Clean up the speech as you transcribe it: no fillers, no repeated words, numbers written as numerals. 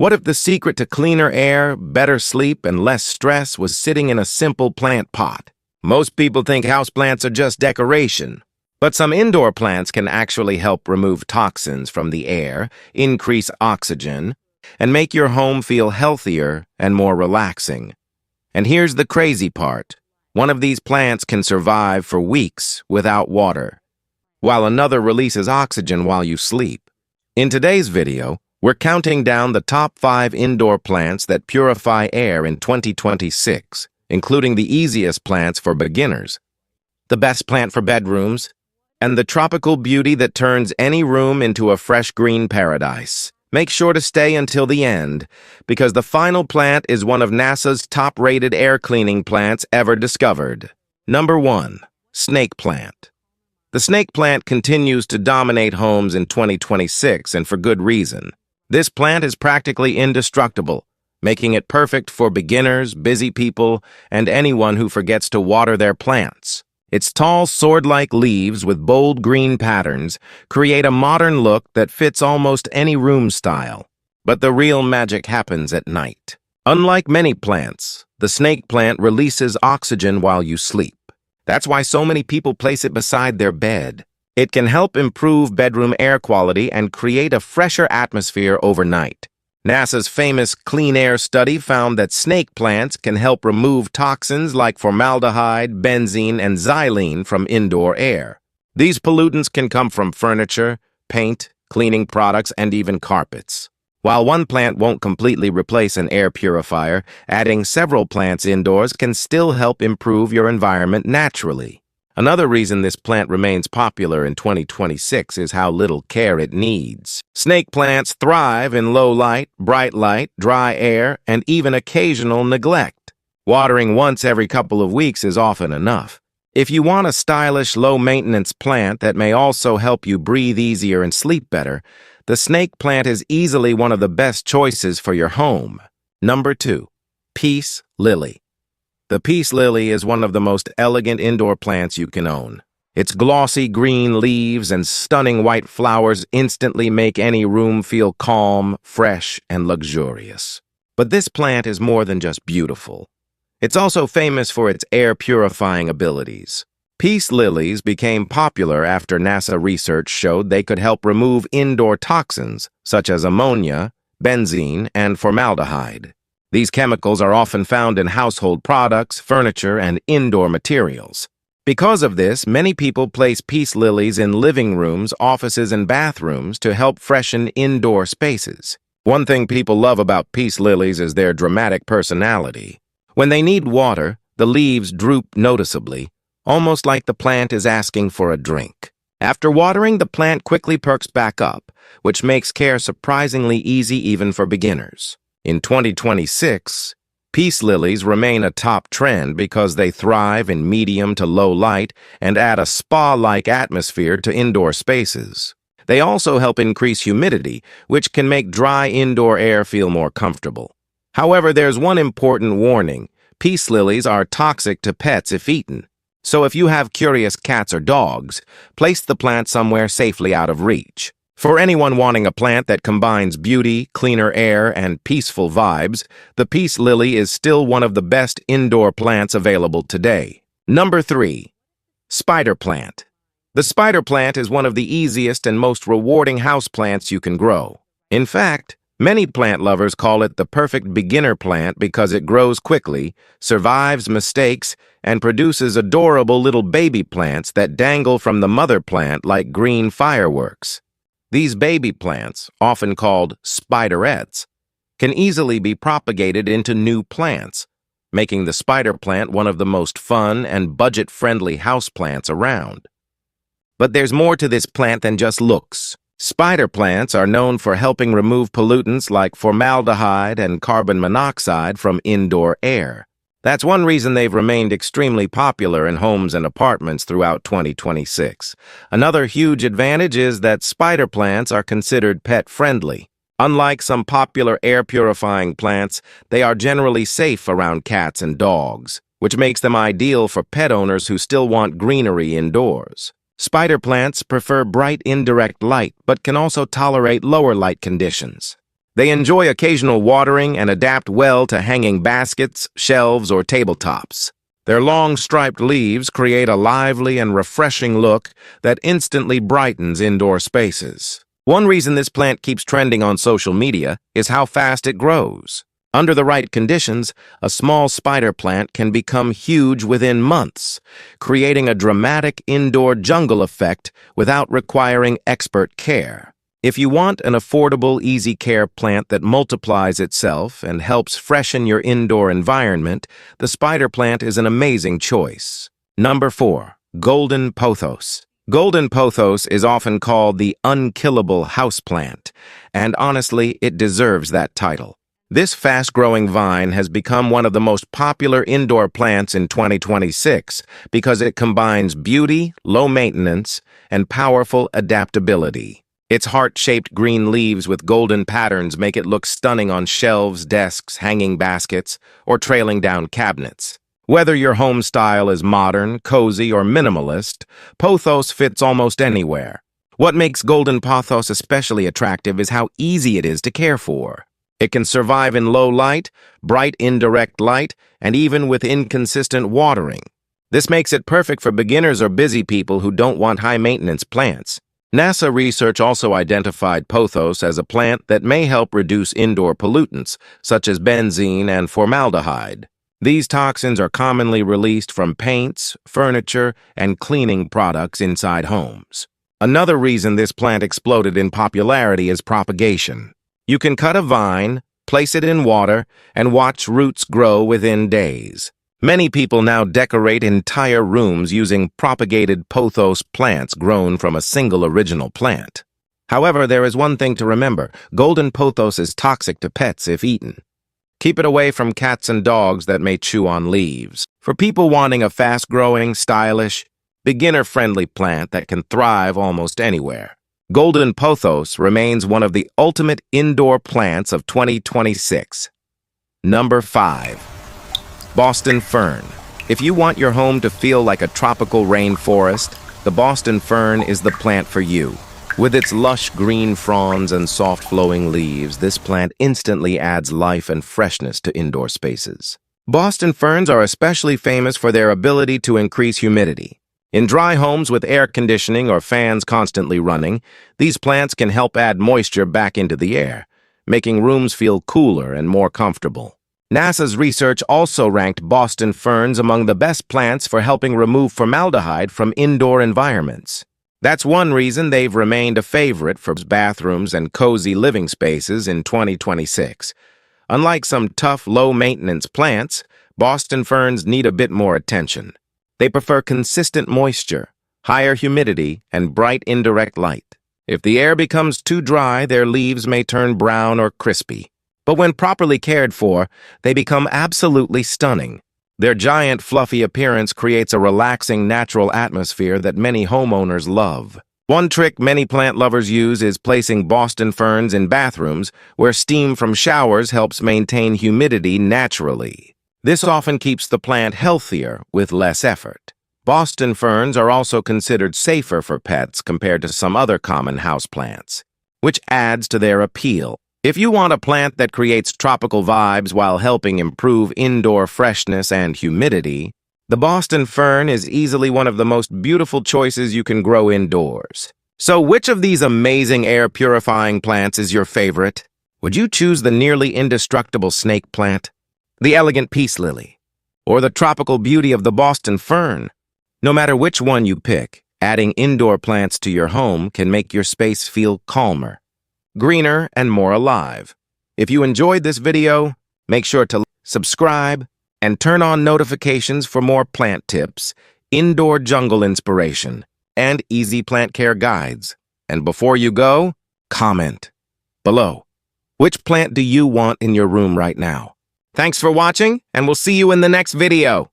What if the secret to cleaner air, better sleep, and less stress was sitting in a simple plant pot? Most people think houseplants are just decoration, but some indoor plants can actually help remove toxins from the air, increase oxygen, and make your home feel healthier and more relaxing. And here's the crazy part. One of these plants can survive for weeks without water, while another releases oxygen while you sleep. In today's video, we're counting down the top 5 indoor plants that purify air in 2026, including the easiest plants for beginners, the best plant for bedrooms, and the tropical beauty that turns any room into a fresh green paradise. Make sure to stay until the end, because the final plant is one of NASA's top-rated air cleaning plants ever discovered. Number 1. Snake plant. The snake plant continues to dominate homes in 2026, and for good reason. This plant is practically indestructible, making it perfect for beginners, busy people, and anyone who forgets to water their plants. Its tall, sword-like leaves with bold green patterns create a modern look that fits almost any room style. But the real magic happens at night. Unlike many plants, the snake plant releases oxygen while you sleep. That's why so many people place it beside their bed. It can help improve bedroom air quality and create a fresher atmosphere overnight. NASA's famous clean air study found that snake plants can help remove toxins like formaldehyde, benzene, and xylene from indoor air. These pollutants can come from furniture, paint, cleaning products, and even carpets. While one plant won't completely replace an air purifier, adding several plants indoors can still help improve your environment naturally. Another reason this plant remains popular in 2026 is how little care it needs. Snake plants thrive in low light, bright light, dry air, and even occasional neglect. Watering once every couple of weeks is often enough. If you want a stylish, low-maintenance plant that may also help you breathe easier and sleep better, the snake plant is easily one of the best choices for your home. Number 2. Peace Lily. The Peace Lily is one of the most elegant indoor plants you can own. Its glossy green leaves and stunning white flowers instantly make any room feel calm, fresh, and luxurious. But this plant is more than just beautiful. It's also famous for its air-purifying abilities. Peace lilies became popular after NASA research showed they could help remove indoor toxins such as ammonia, benzene, and formaldehyde. These chemicals are often found in household products, furniture, and indoor materials. Because of this, many people place peace lilies in living rooms, offices, and bathrooms to help freshen indoor spaces. One thing people love about peace lilies is their dramatic personality. When they need water, the leaves droop noticeably, almost like the plant is asking for a drink. After watering, the plant quickly perks back up, which makes care surprisingly easy even for beginners. In 2026, peace lilies remain a top trend because they thrive in medium to low light and add a spa-like atmosphere to indoor spaces. They also help increase humidity, which can make dry indoor air feel more comfortable. However, there's one important warning. Peace lilies are toxic to pets if eaten. So if you have curious cats or dogs, place the plant somewhere safely out of reach. For anyone wanting a plant that combines beauty, cleaner air, and peaceful vibes, the peace lily is still one of the best indoor plants available today. Number 3. Spider plant. The spider plant is one of the easiest and most rewarding houseplants you can grow. In fact, many plant lovers call it the perfect beginner plant because it grows quickly, survives mistakes, and produces adorable little baby plants that dangle from the mother plant like green fireworks. These baby plants, often called spiderettes, can easily be propagated into new plants, making the spider plant one of the most fun and budget-friendly houseplants around. But there's more to this plant than just looks. Spider plants are known for helping remove pollutants like formaldehyde and carbon monoxide from indoor air. That's one reason they've remained extremely popular in homes and apartments throughout 2026. Another huge advantage is that spider plants are considered pet-friendly. Unlike some popular air-purifying plants, they are generally safe around cats and dogs, which makes them ideal for pet owners who still want greenery indoors. Spider plants prefer bright indirect light but can also tolerate lower light conditions. They enjoy occasional watering and adapt well to hanging baskets, shelves, or tabletops. Their long striped leaves create a lively and refreshing look that instantly brightens indoor spaces. One reason this plant keeps trending on social media is how fast it grows. Under the right conditions, a small spider plant can become huge within months, creating a dramatic indoor jungle effect without requiring expert care. If you want an affordable, easy care plant that multiplies itself and helps freshen your indoor environment, the spider plant is an amazing choice. Number 4. Golden Pothos. Golden Pothos is often called the unkillable houseplant, and honestly, it deserves that title. This fast-growing vine has become one of the most popular indoor plants in 2026 because it combines beauty, low maintenance, and powerful adaptability. Its heart-shaped green leaves with golden patterns make it look stunning on shelves, desks, hanging baskets, or trailing down cabinets. Whether your home style is modern, cozy, or minimalist, pothos fits almost anywhere. What makes golden pothos especially attractive is how easy it is to care for. It can survive in low light, bright indirect light, and even with inconsistent watering. This makes it perfect for beginners or busy people who don't want high-maintenance plants. NASA research also identified pothos as a plant that may help reduce indoor pollutants, such as benzene and formaldehyde. These toxins are commonly released from paints, furniture, and cleaning products inside homes. Another reason this plant exploded in popularity is propagation. You can cut a vine, place it in water, and watch roots grow within days. Many people now decorate entire rooms using propagated pothos plants grown from a single original plant. However, there is one thing to remember. Golden pothos is toxic to pets if eaten. Keep it away from cats and dogs that may chew on leaves. For people wanting a fast-growing, stylish, beginner-friendly plant that can thrive almost anywhere, Golden Pothos remains one of the ultimate indoor plants of 2026. Number 5. Boston Fern. If you want your home to feel like a tropical rainforest, the Boston Fern is the plant for you. With its lush green fronds and soft flowing leaves, this plant instantly adds life and freshness to indoor spaces. Boston ferns are especially famous for their ability to increase humidity. In dry homes with air conditioning or fans constantly running, these plants can help add moisture back into the air, making rooms feel cooler and more comfortable. NASA's research also ranked Boston ferns among the best plants for helping remove formaldehyde from indoor environments. That's one reason they've remained a favorite for bathrooms and cozy living spaces in 2026. Unlike some tough, low-maintenance plants, Boston ferns need a bit more attention. They prefer consistent moisture, higher humidity, and bright indirect light. If the air becomes too dry, their leaves may turn brown or crispy. But when properly cared for, they become absolutely stunning. Their giant, fluffy appearance creates a relaxing, natural atmosphere that many homeowners love. One trick many plant lovers use is placing Boston ferns in bathrooms where steam from showers helps maintain humidity naturally. This often keeps the plant healthier with less effort. Boston ferns are also considered safer for pets compared to some other common houseplants, which adds to their appeal. If you want a plant that creates tropical vibes while helping improve indoor freshness and humidity, the Boston fern is easily one of the most beautiful choices you can grow indoors. So which of these amazing air-purifying plants is your favorite? Would you choose the nearly indestructible snake plant, the elegant peace lily, or the tropical beauty of the Boston fern? No matter which one you pick, adding indoor plants to your home can make your space feel calmer, greener, and more alive. If you enjoyed this video, make sure to subscribe and turn on notifications for more plant tips, indoor jungle inspiration, and easy plant care guides. And before you go, comment below. Which plant do you want in your room right now? Thanks for watching, and we'll see you in the next video.